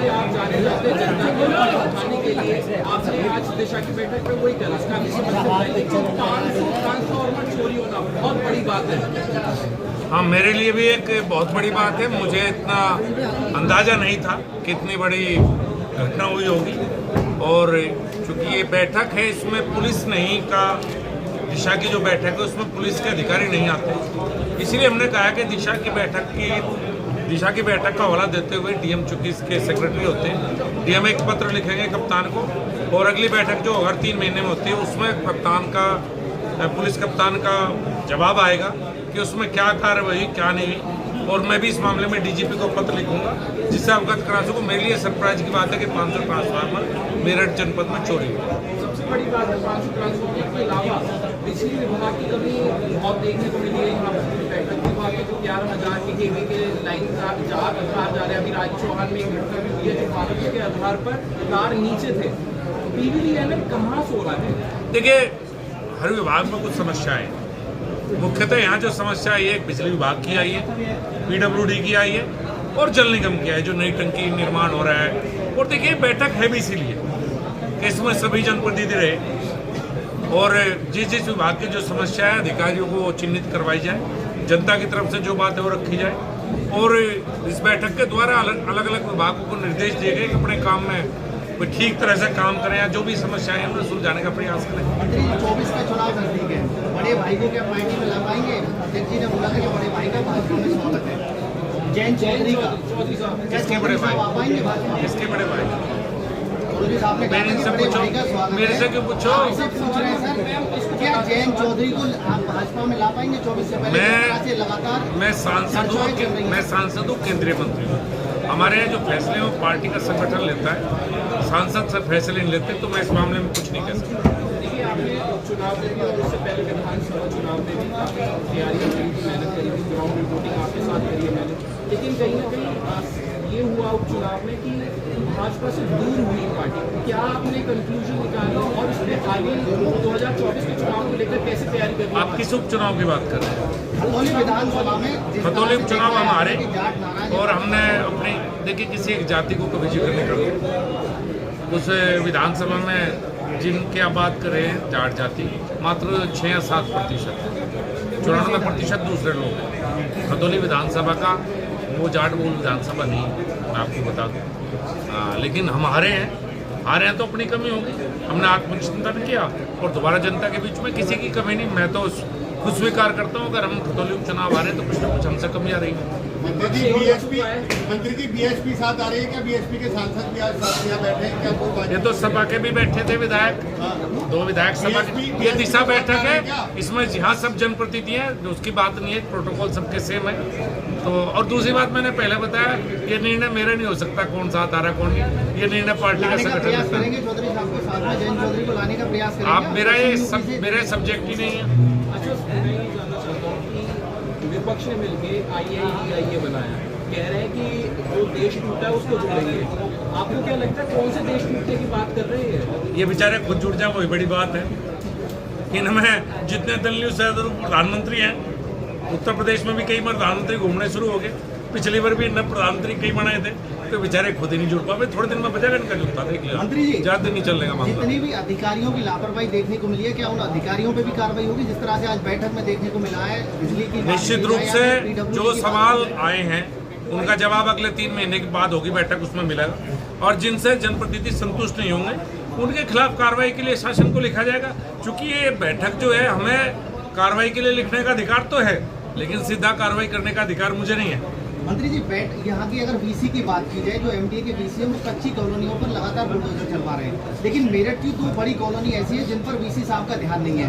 पे आप जाने जाते जनता को उठाने के लिए आपने आज दिशा की बैठक में वही कहा, उसका भी समर्थन है, लेकिन 500 ट्रांसफार्मर चोरी होना बहुत बड़ी बात है। हाँ, मेरे लिए भी एक बहुत बड़ी बात है। मुझे इतना अंदाजा नहीं था कि इतनी बड़ी घटना हुई होगी। और चूंकि ये बैठक है, इसमें पुलिस नहीं का, दिशा की जो बैठक है उसमें पुलिस के अधिकारी नहीं आते, इसीलिए हमने कहा कि दिशा की बैठक का हवाला देते हुए डीएम, चूंकि इसके सेक्रेटरी होते हैं, डीएम एक पत्र लिखेंगे कप्तान को, और अगली बैठक जो हर 3 महीने में होती है उसमें कप्तान का, पुलिस कप्तान का जवाब आएगा कि उसमें क्या कार्रवाई क्या नहीं। और मैं भी इस मामले में डीजीपी को पत्र लिखूंगा जिससे अवगत करा सकूँ। मेरे लिए सरप्राइज की बात है कि 500 ट्रांसफार्मर मेरठ जनपद में चोरी हुआ। सबसे बड़ी बात है 500 ट्रांसफार्मर के अलावा बिजली विभाग की कमी बहुत देखने को मिली है। यहाँ पर बैठक विभाग के जो 11,000 की केवी के लाइन जा रहे हैं। अभी राज चौहान में एक घटना भी हुई है जो भारत के आधार पर तार नीचे थे। पीडीडीएल कहाँ सो रहा है? देखिए, हर विभाग में कुछ समस्याएं हैं। मुख्यतः यहाँ जो समस्या आई है, एक बिजली विभाग की आई है, पीडब्ल्यूडी की आई है और जल निगम की आई है, जो नई टंकी निर्माण हो रहा है। और देखिए, बैठक है भी इसीलिए कि इसमें सभी जनप्रतिनिधि रहे और जिस विभाग की जो समस्या है अधिकारियों को चिन्हित करवाई जाए, जनता की तरफ से जो बात है वो रखी जाए। और इस बैठक के द्वारा अलग अलग विभागों को निर्देश दिए गए कि अपने काम में कोई ठीक तरह से काम करें या जो भी समस्याएं हैं उन्हें सुलझाने का प्रयास करें। 24 का चुनाव नजदीक है, बड़े भाई को क्या पार्टी में ला पाएंगे? अध्यक्ष जी ने बोला था कि बड़े भाई का भाजपा में स्वागत है। जैन चौधरी का, किसके बड़े भाई? आ पाएंगे भाजपा? किसके बड़े भाई? चौधरी साहब ने कहा कि बड़े भाई का स्वागत है। मेरे से क्यों पूछो? आपसे पूछ रहे हैं सर, क्या जैन चौधरी को आप भाजपा में ला पाएंगे? 24 से पहले लगातार मैं सांसद हूँ, केंद्रीय मंत्री हूँ। हमारे यहाँ जो फैसले हैं वो पार्टी का संगठन लेता है, सांसद से फैसले नहीं लेते, तो मैं इस मामले में कुछ नहीं कह सकता। देखिए, आपने चुनाव में भी और उससे पहले विधानसभा चुनाव में भी काफी तैयारियां करी थी, मेहनत करी थी, ग्राउंड रिपोर्टिंग आपके साथ करी है मैंने। लेकिन कहीं ना कहीं ये हुआ उपचुनाव में कि भाजपा से दूर हुई पार्टी। क्या आपने कंक्लूजन निकाला और इसमें आगे 2024 के चुनाव को लेकर कैसे तैयारी कर रही है? आप किस उपचुनाव की बात कर रहे हैं? खतौली विधानसभा में, खतौली उपचुनाव हम हारे और हमने अपनी, देखिए, किसी एक जाति को कभी जिक्र नहीं करते। उस विधानसभा में जिनकी आप बात कर रहे हैं, जाट जाति, मात्र 6 या 7% है। 94% दूसरे लोग हैं। खतौली विधानसभा का वो जाट बोल विधानसभा नहीं, मैं आपको बता दूँ। लेकिन हम हारे हैं तो अपनी कमी होगी। हमने आत्मचिंतन किया और दोबारा जनता के बीच में किसी की कमी नहीं। मैं तो खुद स्वीकार करता हूँ, अगर हम खतौली उपचुनाव आ रहे हैं तो कुछ ना कुछ हमसे कमी आ रही है। मंत्री जी बीएसपी साथ आ रही है क्या? बीएसपी के सांसद भी आज साथ यहाँ बैठे हैं क्या? ये तो सपा के भी बैठे थे विधायक, 2 विधायक सभा की। ये दिशा बैठक है, इसमें यहाँ सब जनप्रतिनिधि हैं, उसकी बात नहीं है, प्रोटोकॉल सबके सेम है। तो और दूसरी बात मैंने पहले बताया, ये निर्णय मेरा नहीं हो सकता कौन साथ आ रहा है कौन नहीं, ये निर्णय पार्टी का संगठन लेता है। आप मेरा सब्जेक्ट ही नहीं है। विपक्ष ने मिलकर आईआईए बनाया, कह रहे हैं कि जो देश टूटा है उसको जोड़ेंगे। आपको क्या लगता है कौन से देश टूटने की बात कर रहे हैं? ये बेचारे खुद जुड़ जाए वही बड़ी बात है। इनमें जितने दलीय प्रधानमंत्री हैं, उत्तर प्रदेश में भी कई बार प्रधानमंत्री घूमने शुरू हो गए। पिछली बार भी प्रधानमंत्री कई बनाए थे, तो बेचारे खुद ही नहीं जुड़ पाए। थोड़े दिन में बचेगा इनका जुड़ता, देख लिया। मंत्री जी, ज्यादा दिन नहीं चलेगा मामला। जितनी भी अधिकारियों की लापरवाही देखने को मिली है, क्या उन अधिकारियों पे भी कार्रवाई होगी जिस तरह से आज बैठक में देखने को मिला है? बिजली की निश्चित रूप से जो सवाल आए हैं उनका जवाब अगले 3 महीने के बाद होगी बैठक, उसमें मिलेगा। और जिनसे जनप्रतिनिधि संतुष्ट नहीं होंगे उनके खिलाफ कार्रवाई के लिए शासन को लिखा जाएगा। क्योंकि ये बैठक जो है, हमें कार्रवाई के लिए लिखने का अधिकार तो है, लेकिन सीधा कार्रवाई करने का अधिकार मुझे नहीं है। मंत्री जी, यहाँ की अगर वीसी की बात की जाए, जो एमडीए के वीसी है वो कच्ची कॉलोनियों पर लगातार बुलडोजर चलवा रहे हैं, लेकिन मेरठ की 2 बड़ी कॉलोनी ऐसी है जिन पर वीसी साहब का ध्यान नहीं है।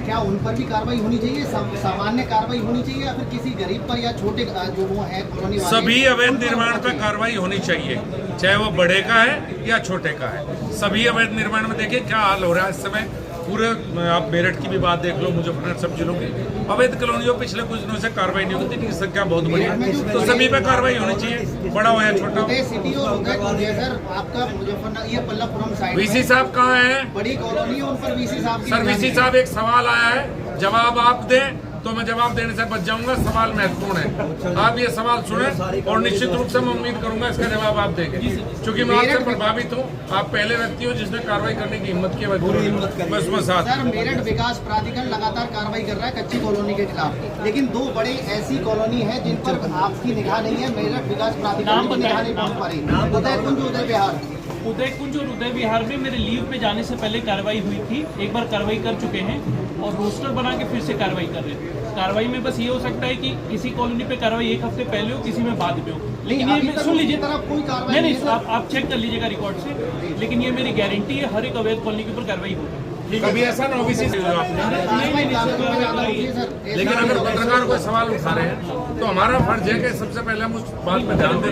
क्या उन पर भी कार्रवाई होनी चाहिए? सामान्य कार्रवाई होनी चाहिए या फिर किसी गरीब पर या छोटे जो वो है कॉलोनी वाले? सभी अवैध निर्माण पर कार्रवाई होनी चाहिए, चाहे वो बड़े का है या छोटे का है। सभी अवैध निर्माण में देखिए क्या हाल हो रहा है इस समय। पूरे आप मेरठ की भी बात देख लो, मुजफ्फरनगर, सब जिलों की अवैध कॉलोनियों पिछले कुछ दिनों से कार्रवाई नहीं होती, इनकी संख्या बहुत बड़ी है। तो सभी पे कार्रवाई होनी चाहिए, बड़ा हो या छोटा। सिटी और आपका मुजफ्फरनगर, ये पल्लवपुरम साइड, वीसी साहब कहाँ हैं? बड़ी कॉलोनी है, उन पर वीसी साहब सर, वीसी साहब, एक सवाल आया है, जवाब आप दें। तो मैं जवाब देने से बच जाऊंगा। सवाल महत्वपूर्ण है, आप ये सवाल सुने और निश्चित रूप से मैं उम्मीद करूंगा इसका जवाब आप देंगे, क्योंकि मैं आपसे प्रभावित हूँ। आप पहले व्यक्ति हो जिसने कार्रवाई करने की हिम्मत की। मैं उसमें साथ। सर, मेरठ विकास प्राधिकरण लगातार कार्रवाई कर रहा है कच्ची कॉलोनी के खिलाफ, लेकिन दो बड़े ऐसी कॉलोनी है जिन पर आपकी निगाह नहीं है। मेरठ विकास प्राधिकरण की निगाह नहीं पहुंच पा रही। उदयकुंज, उदय विहार। उदयकुंज और उदय विहार में मेरे लीव पे जाने से पहले कार्रवाई हुई थी। एक बार कार्रवाई कर चुके हैं और रोस्टर बना के फिर से कार्रवाई कर रहे हैं। कार्रवाई में बस ये हो सकता है कि किसी कॉलोनी पे कार्रवाई एक हफ्ते पहले हो, किसी में बाद में हो। लेकिन ये सुन लीजिए, कोई कार्रवाई नहीं, आप चेक कर लीजिएगा रिकॉर्ड से। लेकिन ये मेरी गारंटी है, हर एक अवैध कॉलोनी के ऊपर कार्रवाई होगी। कभी ऐसा ना ओबीसी लेकिन अगर पत्रकार कोई सवाल उठा रहे हैं तो हमारा फर्ज है कि सबसे पहले हम उस बात पर ध्यान दें।